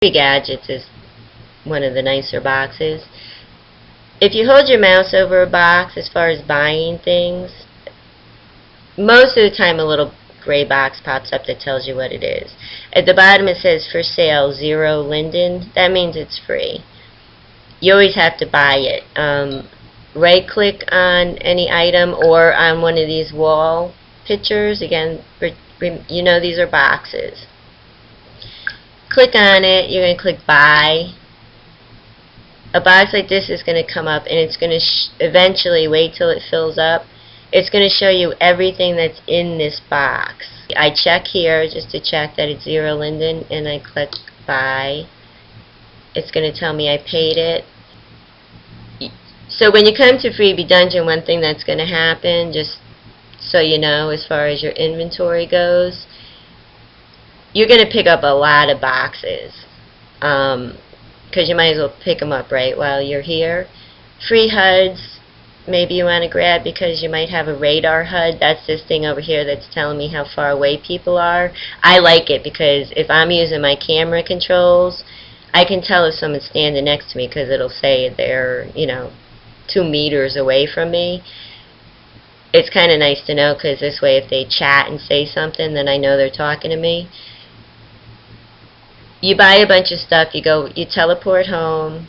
Gadgets is one of the nicer boxes. If you hold your mouse over a box as far as buying things, most of the time a little gray box pops up that tells you what it is. At the bottom it says for sale, Zero Linden. That means it's free. You always have to buy it. Right click on any item or on one of these wall pictures. Again, you know these are boxes. Click on it, you're going to click buy. A box like this is going to come up and it's going to eventually, wait till it fills up, it's going to show you everything that's in this box. I check here just to check that it's Zero Linden and I click buy. It's going to tell me I paid it. So when you come to Freebie Dungeon, one thing that's going to happen, just so you know, as far as your inventory goes, you're going to pick up a lot of boxes because you might as well pick them up right while you're here. Free HUDs, maybe you want to grab because you might have a radar HUD. That's this thing over here that's telling me how far away people are. I like it because if I'm using my camera controls, I can tell if someone's standing next to me because it'll say they're, 2 meters away from me. It's kind of nice to know because this way if they chat and say something, then I know they're talking to me. You buy a bunch of stuff, you teleport home.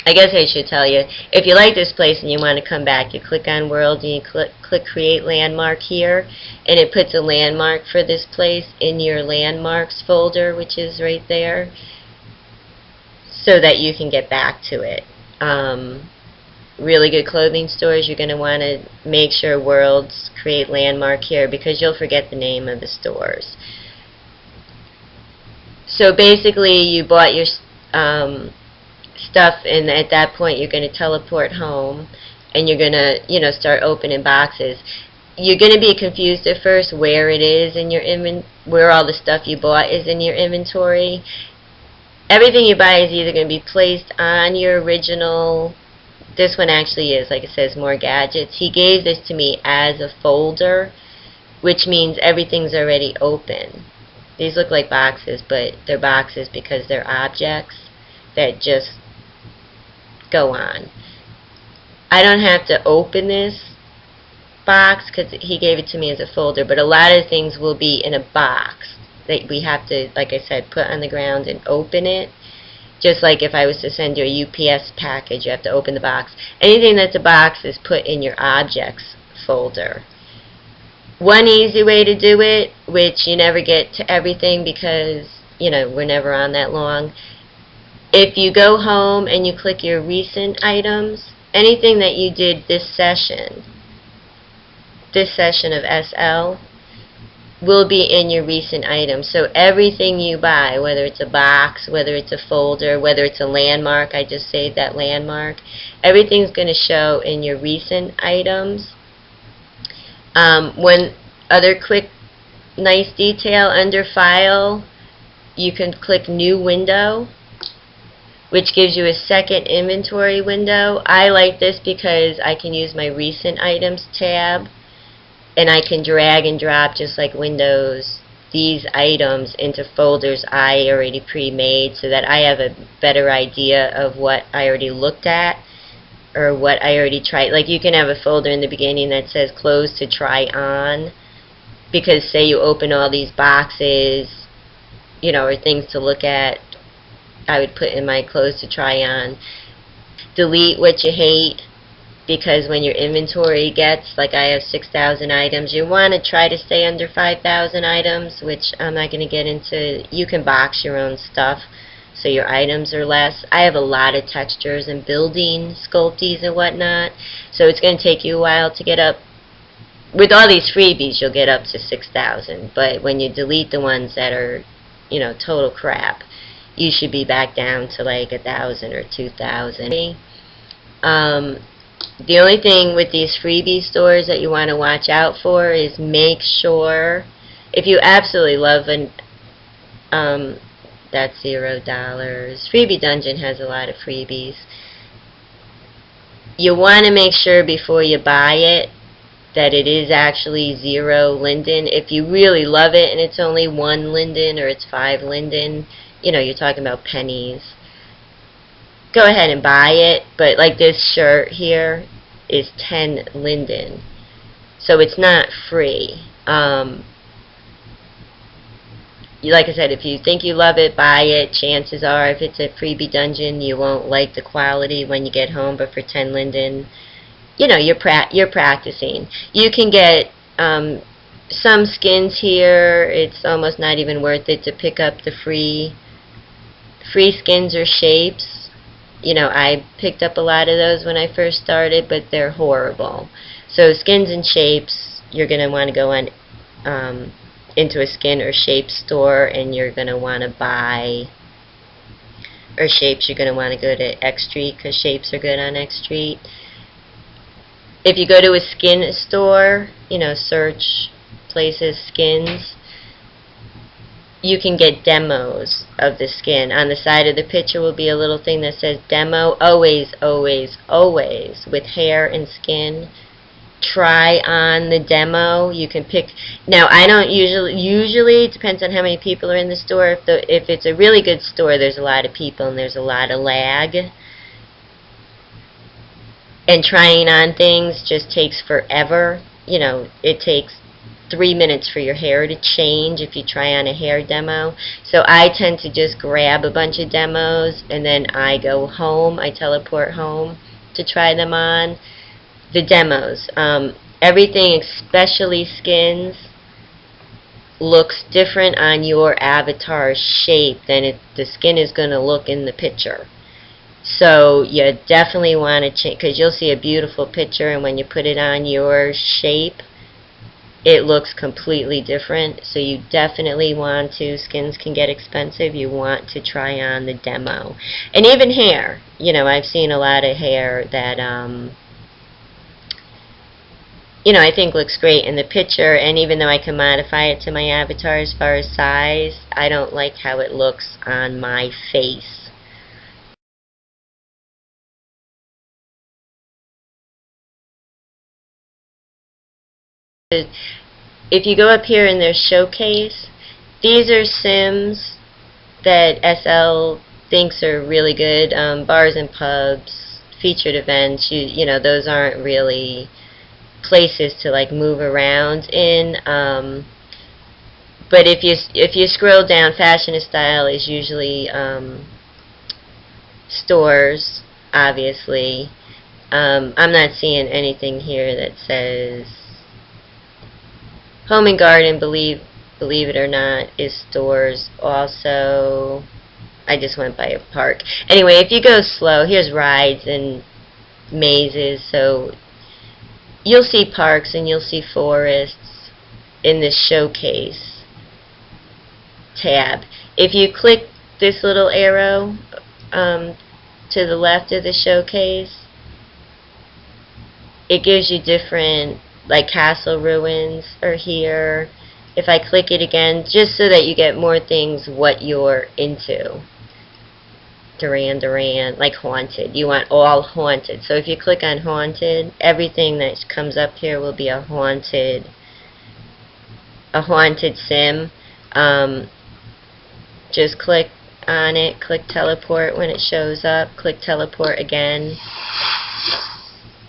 I guess I should tell you, if you like this place and you want to come back, you click on World and you click Create Landmark here, and it puts a landmark for this place in your Landmarks folder, which is right there, so that you can get back to it. Really good clothing stores, you're going to want to make sure Worlds Create Landmark here because you'll forget the name of the stores. So basically you bought your stuff and at that point you're going to teleport home and you're going to start opening boxes. You're going to be confused at first where it is in your where all the stuff you bought is in your inventory. Everything you buy is either going to be placed on your original. This one actually is, like it says, more gadgets. He gave this to me as a folder, which means everything's already open. These look like boxes, but they're boxes because they're objects that just go on. I don't have to open this box because he gave it to me as a folder, but a lot of things will be in a box that we have to, like I said, put on the ground and open it. Just like if I was to send you a UPS package, you have to open the box. Anything that's a box is put in your objects folder. One easy way to do it, which you never get to everything because, we're never on that long. If you go home and you click your recent items, anything that you did this session of SL, will be in your recent items. So everything you buy, whether it's a box, whether it's a folder, whether it's a landmark, I just saved that landmark, everything's going to show in your recent items. One other quick nice detail, under File you can click New Window, which gives you a second inventory window. I like this because I can use my Recent Items tab and I can drag and drop, just like Windows, these items into folders I already pre-made so that I have a better idea of what I already looked at or what I already tried. Like you can have a folder in the beginning that says clothes to try on, because say you open all these boxes, or things to look at, I would put in my clothes to try on. Delete what you hate, because when your inventory gets, like I have 6,000 items, you want to try to stay under 5,000 items, which I'm not going to get into. You can box your own stuff so your items are less. I have a lot of textures and building sculpties and whatnot, so it's going to take you a while to get up. With all these freebies, you'll get up to 6,000, but when you delete the ones that are, total crap, you should be back down to like 1,000 or 2,000. The only thing with these freebie stores that you want to watch out for is make sure, if you absolutely love that's $0. Freebie Dungeon has a lot of freebies. You want to make sure before you buy it that it is actually 0 linden. If you really love it and it's only 1 linden or it's 5 linden, you know, you're talking about pennies. Go ahead and buy it, but like this shirt here is 10 linden, so it's not free. Like I said, if you think you love it, buy it. Chances are, if it's a freebie dungeon, you won't like the quality when you get home, but for 10 linden, you know, you're practicing. You can get some skins here. It's almost not even worth it to pick up the free skins or shapes. You know, I picked up a lot of those when I first started, but they're horrible. So skins and shapes, you're going to want to go on into a skin or shape store, and you're going to want to buy, or shapes, you're going to want to go to X Street, because shapes are good on X Street. If you go to a skin store, you know, search places, skins, you can get demos of the skin. On the side of the picture will be a little thing that says demo. Always, always, always, with hair and skin, try on the demo. You can pick. Now, I don't usually it depends on how many people are in the store. If it's a really good store, there's a lot of people and there's a lot of lag, and trying on things just takes forever. You know, it takes 3 minutes for your hair to change if you try on a hair demo. So I tend to just grab a bunch of demos and then I go home, I teleport home to try them on. The demos, everything, especially skins, looks different on your avatar's shape than the skin is going to look in the picture. So you definitely want to change, because you'll see a beautiful picture and when you put it on your shape, it looks completely different. So you definitely want to, skins can get expensive, you want to try on the demo. And even hair, you know, I've seen a lot of hair that you know, I think looks great in the picture, and even though I can modify it to my avatar as far as size, I don't like how it looks on my face. If you go up here in their showcase, these are Sims that SL thinks are really good. Bars and pubs, featured events, you know, those aren't really places to like move around in. But if you scroll down, Fashion and Style is usually stores, obviously. I'm not seeing anything here that says Home and Garden, believe it or not, is stores also. I just went by a park. Anyway, if you go slow, here's rides and mazes, so you'll see parks and you'll see forests in this showcase tab. If you click this little arrow to the left of the showcase, it gives you different, like castle ruins are here. If I click it again, just so that you get more things what you're into. Duran Duran, like haunted. You want all haunted. So if you click on haunted, everything that comes up here will be a haunted sim. Just click on it, click teleport when it shows up, click teleport again.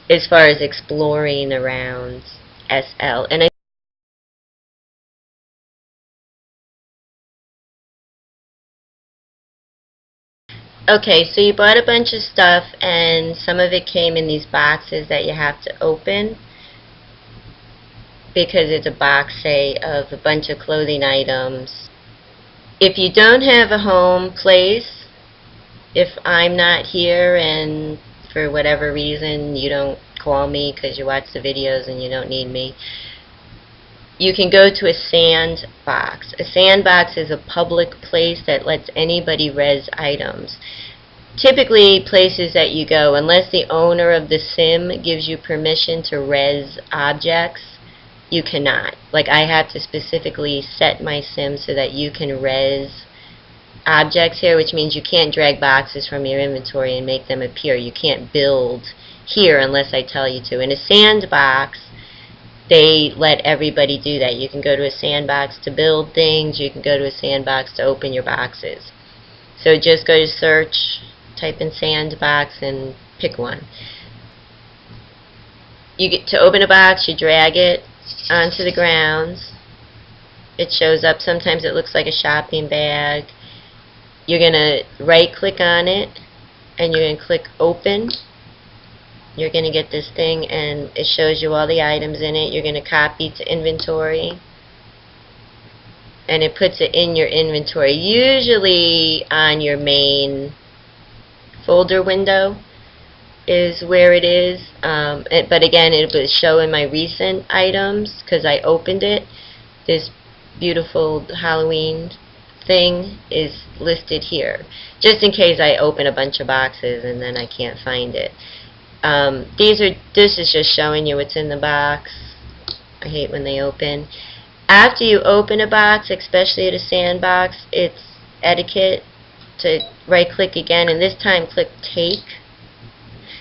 As far as exploring around SL, and okay, so you bought a bunch of stuff and some of it came in these boxes that you have to open, because it's a box, say, of a bunch of clothing items. If you don't have a home place, if I'm not here and for whatever reason you don't call me because you watch the videos and you don't need me, you can go to a sandbox. A sandbox is a public place that lets anybody res items. Typically, places that you go, unless the owner of the sim gives you permission to res objects, you cannot. Like, I have to specifically set my sim so that you can res objects here, which means you can't drag boxes from your inventory and make them appear. You can't build here unless I tell you to. In a sandbox, they let everybody do that. You can go to a sandbox to build things, you can go to a sandbox to open your boxes. So just go to search, type in sandbox, and pick one. You get to open a box, you drag it onto the ground. It shows up. Sometimes it looks like a shopping bag. You're going to right click on it and you're going to click open. You're going to get this thing and it shows you all the items in it. You're going to copy to inventory and it puts it in your inventory, usually on your main folder window is where it is, but again it will show in my recent items because I opened it. This beautiful Halloween thing is listed here, just in case I open a bunch of boxes and then I can't find it. This is just showing you what's in the box. I hate when they open. After you open a box, especially at a sandbox, it's etiquette to right click again, and this time click take.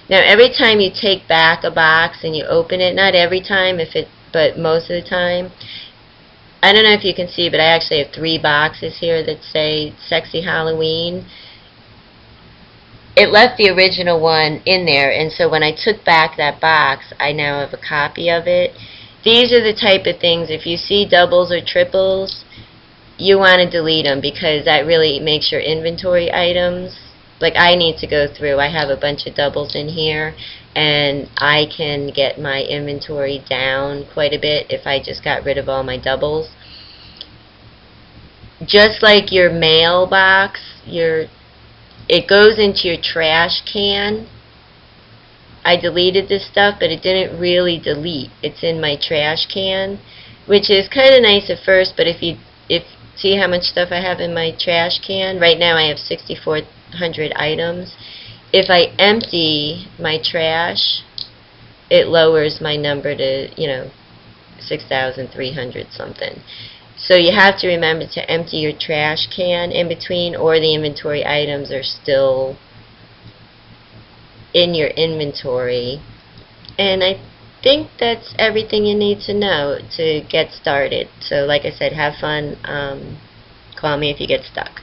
Now every time you take back a box and you open it, not every time, but most of the time, I don't know if you can see, but I actually have 3 boxes here that say Sexy Halloween. It left the original one in there, and so when I took back that box, I now have a copy of it. These are the type of things, if you see doubles or triples, you want to delete them because that really makes your inventory items. Like I need to go through, I have a bunch of doubles in here, and I can get my inventory down quite a bit if I just got rid of all my doubles. Just like your mailbox, it goes into your trash can. I deleted this stuff, but it didn't really delete. It's in my trash can, which is kind of nice at first, but if see how much stuff I have in my trash can? Right now I have 6,400 items. If I empty my trash, it lowers my number to, 6,300 something. So you have to remember to empty your trash can in between, or the inventory items are still in your inventory. And I think that's everything you need to know to get started. So like I said, have fun. Call me if you get stuck.